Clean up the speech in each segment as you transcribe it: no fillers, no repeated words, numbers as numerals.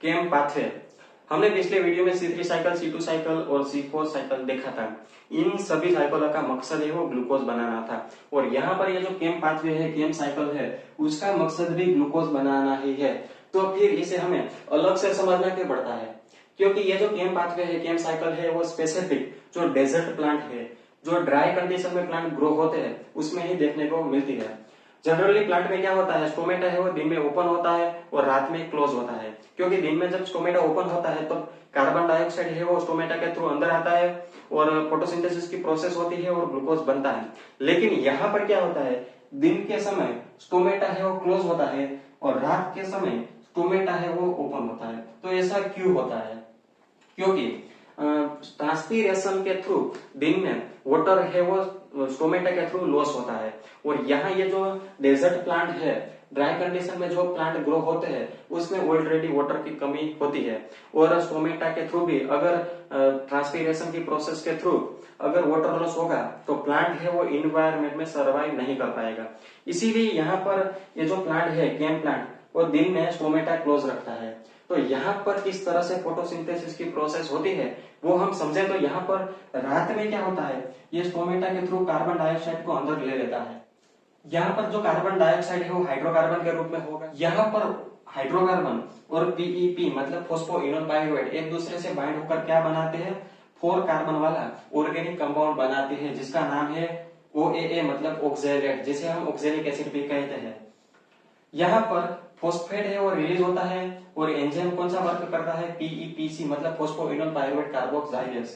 केम pathway. हमने पिछले video में C3 साइकिल, C2 साइकिल और C4 साइकिल देखा था। इन सभी साइकिलों का मकसद है वो ग्लूकोज बनाना था और यहाँ पर ये जो केम पाथवे है, केम साइकिल है, उसका मकसद भी ग्लूकोज बनाना ही है। तो फिर इसे हमें अलग से समझना क्यों पड़ता है? क्योंकि ये जो केम पाथवे है, केम साइकिल है, वो स्पेसिफिक जो डेजर्ट प्लांट है, जो ड्राई कंडीशन में प्लांट ग्रो होते हैं, उसमें ही देखने को मिलती है। जनरली प्लांट में क्या होता है, स्टोमेटा है वो दिन में ओपन होता है और रात में क्लोज होता है। क्योंकि दिन में जब स्टोमेटा ओपन होता है तो कार्बन डाइऑक्साइड है वो स्टोमेटा के थ्रू अंदर आता है और फोटोसिंथेसिस की प्रोसेस होती है और ग्लूकोज बनता है। लेकिन यहाँ पर क्या होता है, दिन के समय स्टोमेटा है वो क्लोज होता है और रात के समय स्टोमेटा है वो ओपन होता है। तो ऐसा क्यों होता है? क्योंकि ट्रांसपीरेशन के थ्रू दिन में वाटर है वो स्टोमेटा के थ्रू लॉस होता है और यहाँ ये जो डेजर्ट प्लांट है, ड्राई कंडीशन में जो प्लांट ग्रो होते हैं, उसमें ऑलरेडी वाटर की कमी होती है और स्टोमेटा के थ्रू भी अगर ट्रांसपीरेशन की प्रोसेस के थ्रू अगर वाटर लॉस होगा तो प्लांट है वो इन्वायरमेंट में सर्वाइव नहीं कर पाएगा। इसीलिए यहाँ पर ये जो प्लांट है, केम प्लांट, वो दिन में स्टोमेटा क्लोज रखता है। तो यहाँ पर किस तरह से फोटोसिंथेसिस की प्रोसेस होती है वो हम समझे तो यहाँ पर रात में क्या होता है, ये स्टोमेटा के थ्रू कार्बन डाइऑक्साइड को अंदर ले लेता है। यहाँ पर जो कार्बन डाइऑक्साइड है वो हाइड्रोकार्बन के रूप में होगा। यहाँ पर हाइड्रोकार्बन और पीईपी मतलब फॉस्फोइनोल पाइरुवेट एक दूसरे से बाइंड होकर क्या बनाते हैं, 4 कार्बन वाला ऑर्गेनिक कंपाउंड बनाते हैं जिसका नाम है OAA मतलब ऑक्सैलेट, जिसे हम ऑक्सैलिक एसिड भी कहते हैं। यहाँ पर फॉस्फेट है वो रिलीज होता है और एंजाइम कौन सा वर्क करता है, PEPC मतलब फॉस्फोइनोल पाइरुवेट कार्बोक्सिलेज।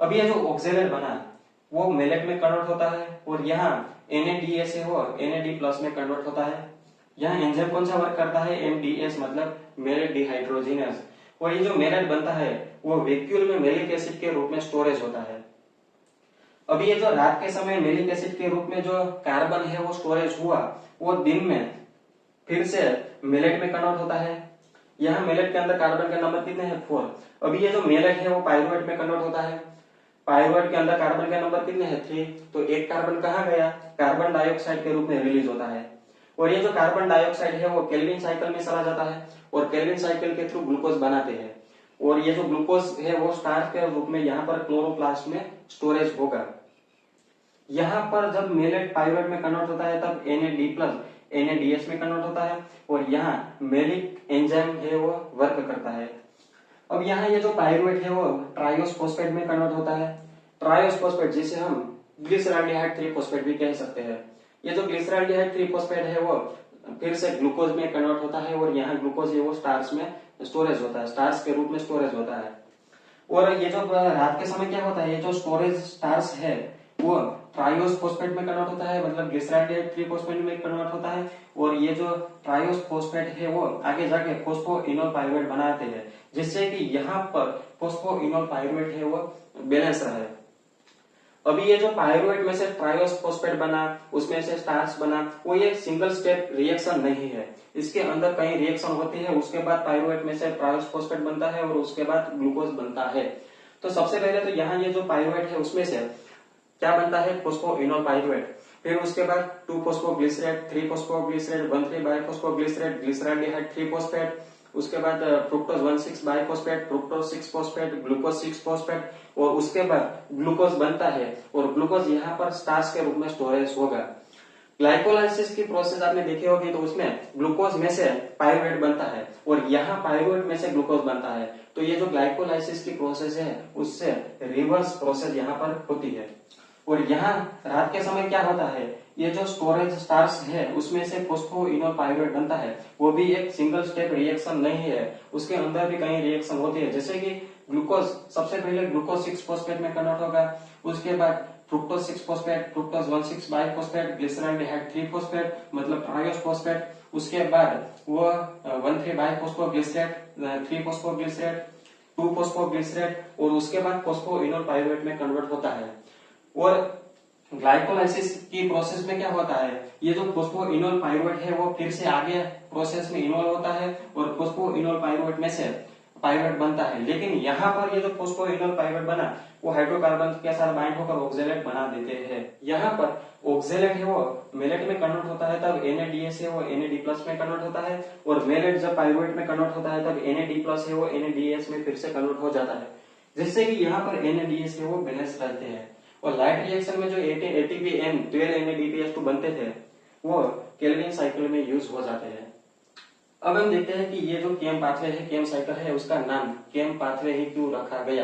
अब ये जो ऑक्सैलेट बना वो मेलेट में कन्वर्ट होता है और यहाँ NADS है वो NAD+ में कन्वर्ट होता है। यहाँ एंजाइम कौन सा वर्क करता है, MDS मतलब मेलेट डिहाइड्रोजिनेज। और ये जो मेलेट बनता है वो वैक्यूल में मेलिक एसिड के रूप में स्टोरेज होता है। अब ये जो रात के समय मेलिक एसिड के रूप में जो कार्बन है वो स्टोरेज हुआ, वो दिन में फिर से मेलेट में कन्वर्ट होता है। यहाँ मेलेट के अंदर कार्बन के नंबर कितने हैं, 4। अभी ये जो मेलेट है वो पाइरुवेट में कन्वर्ट होता है। पाइरुवेट के अंदर कार्बन के नंबर कितने हैं, 3। तो एक कार्बन कहाँ गया, कार्बन डाइऑक्साइड के रूप में रिलीज होता है और ये जो कार्बन डाइऑक्साइड है वो केल्विन साइकिल में चला जाता है और केल्विन साइकिल के थ्रू ग्लूकोज बनाते हैं और ये जो ग्लूकोज है वो स्टार्च के रूप में यहाँ पर क्लोरोप्लास्ट में स्टोरेज होगा। यहाँ पर जब मेलेट पाइरुवेट में कन्वर्ट होता है तब NAD+ NADS में कन्वर्ट होता है और यहाँ मेलिक एंजाइम है वो वर्क करता है। अब यहाँ ये जो पाइरुवेट है वो ट्रायोस फॉस्फेट में कन्वर्ट होता है। ट्रायोस फॉस्फेट जिसे हम ग्लिसरॉल्डिहाइड 3 फॉस्फेट भी कह सकते हैं। ये जो ग्लिसरॉल्डिहाइड 3 फॉस्फेट है वो फिर से ग्लूकोज में कन्वर्ट होता है और यहाँ ग्लूकोज है वो स्टार्च में स्टोरेज होता है, स्टार्च के रूप में स्टोरेज होता है। और ये जो रात के समय क्या होता है, ये जो स्टोरेज स्टार्च है वो ट्रायोस फॉस्फेट में कन्वर्ट होता है मतलब ग्लिसरॉल्डिहाइड 3 फॉस्फेट में कन्वर्ट होता है और ये जो ट्रायोस फॉस्फेट है वो आगे जाके फॉस्फोइनोल पाइरुवेट बनाते हैं जिससे कि यहाँ पर फॉस्फोइनोल पाइरुवेट है वो बैलेंस रहे। अभी ये जो पाइरुवेट में से ट्रायोस फॉस्फेट बना, उसमें से स्टार्च बना, वो ये सिंगल स्टेप रिएक्शन नहीं है, इसके अंदर कई रिएक्शन होती है। उसके बाद पाइरुवेट में से ट्रायोस फॉस्फेट बनता है और उसके बाद ग्लूकोज बनता है। तो सबसे पहले तो यहाँ ये जो पाइरुवेट है उसमें से क्या बनता है, फॉस्फोइनोल पाइरुवेट। फिर उसके बाद 2-फॉस्फोग्लिसरेट, 3-फॉस्फोग्लिसरेट, 1,3-बाइफॉस्फोग्लिसरेट, ग्लिसरॉल्डिहाइड 3 फॉस्फेट, उसके बाद फ्रुक्टोज 1,6-बाइफॉस्फेट, फ्रुक्टोज 6 फॉस्फेट, ग्लूकोज 6 फॉस्फेट और उसके बाद ग्लूकोज बनता है और ग्लूकोज यहाँ पर स्टार्च के रूप में स्टोरेज होगा। ग्लाइकोलाइसिस की प्रोसेस आपने देखी होगी तो उसमें ग्लूकोज में से पाइरुवेट बनता है और यहाँ पाइरुवेट में से ग्लूकोज बनता है। तो ये जो ग्लाइकोलाइसिस की प्रोसेस है उससे रिवर्स प्रोसेस यहाँ पर होती है। और यहाँ रात के समय क्या होता है, ये जो स्टोरेज स्टार्च है उसमें से फॉस्फोइनोल पाइरुवेट बनता है, वो भी एक सिंगल स्टेप रिएक्शन नहीं है, उसके अंदर भी कई रिएक्शन होती है। जैसे कि ग्लूकोज सबसे पहले ग्लूकोज 6 फॉस्फेट में कन्वर्ट होगा, उसके बाद फ्रुक्टोज 6 फॉस्फेट, फ्रुक्टोज 1,6-बाइफॉस्फेट, ग्लिसरॉल्डिहाइड 3 फॉस्फेट मतलब ट्रायोस फॉस्फेट, उसके बाद वो 1,3-बाइफॉस्फोग्लिसरेट, 3-फॉस्फोग्लिसरेट, 2-फॉस्फोग्लिसरेट और उसके बाद फॉस्फोइनोल पाइरुवेट में कन्वर्ट होता है। और ग्लाइकोलाइसिस की प्रोसेस में क्या होता है, ये जो फॉस्फोइनोल पाइरुवेट है वो फिर से आगे प्रोसेस में इन्वॉल्व होता है और फॉस्फोइनोल पाइरुवेट में से पाइवट बनता है, लेकिन यहाँ पर ये जो फॉस्फोइनोल पाइवट बना वो हाइड्रोकार्बन के साथ बाइंड होकर ऑक्जेलेट बना देते हैं। यहाँ पर ऑक्जेलेट है वो मेलेट में कन्वर्ट होता है तब NADH है वो NAD+ में कन्वर्ट होता है, और मेलेट जब पाइरुवेट में कन्वर्ट होता है तब NAD+ है वो NADH में फिर से कन्वर्ट हो जाता है, जिससे कि यहाँ पर NADH है वो बैलेंस रहते हैं। और लाइट रिएक्शन में जो ATPN 12 NADPH2 बनते थे वो केल्विन साइकिल में यूज हो जाते हैं। अब हम देखते हैं कि ये जो केम पाथवे है, केम साइकिल है, उसका नाम केम पाथवे ही क्यों रखा गया।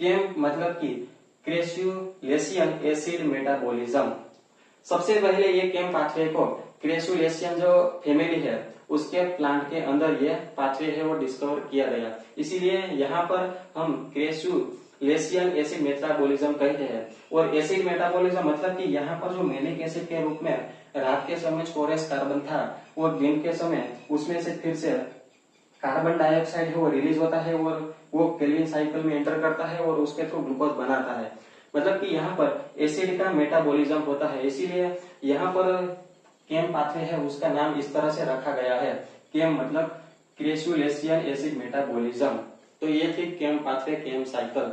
केम मतलब कि क्रेसुलेशियन एसिड मेटाबॉलिज्म। सबसे पहले ये केम पाथवे को क्रेसुलेशियन जो फैमिली है उसके प्लांट के अंदर ये पाथवे है वो डिस्कवर किया गया, इसीलिए यहाँ पर हम क्रेसुलेशियन एसिड मेटाबॉलिज्म कहते हैं। और एसिड मेटाबॉलिज्म मतलब कि यहाँ पर जो मेलिक एसिड के रूप में रात के समय कोरेस कार्बन था और दिन के समय उसमें से फिर से कार्बन डाइऑक्साइड है वो रिलीज होता है और वो केल्विन साइकिल में एंटर करता है और उसके थ्रू ग्लूकोज बनाता है। मतलब कि यहाँ पर एसिड का मेटाबॉलिज्म होता है, इसीलिए यहाँ पर केम पाथवे है उसका नाम इस तरह से रखा गया है। केम मतलब क्रेसुलेशियन एसिड मेटाबॉलिज्म। तो ये थी केम पाथवे, केम साइकिल।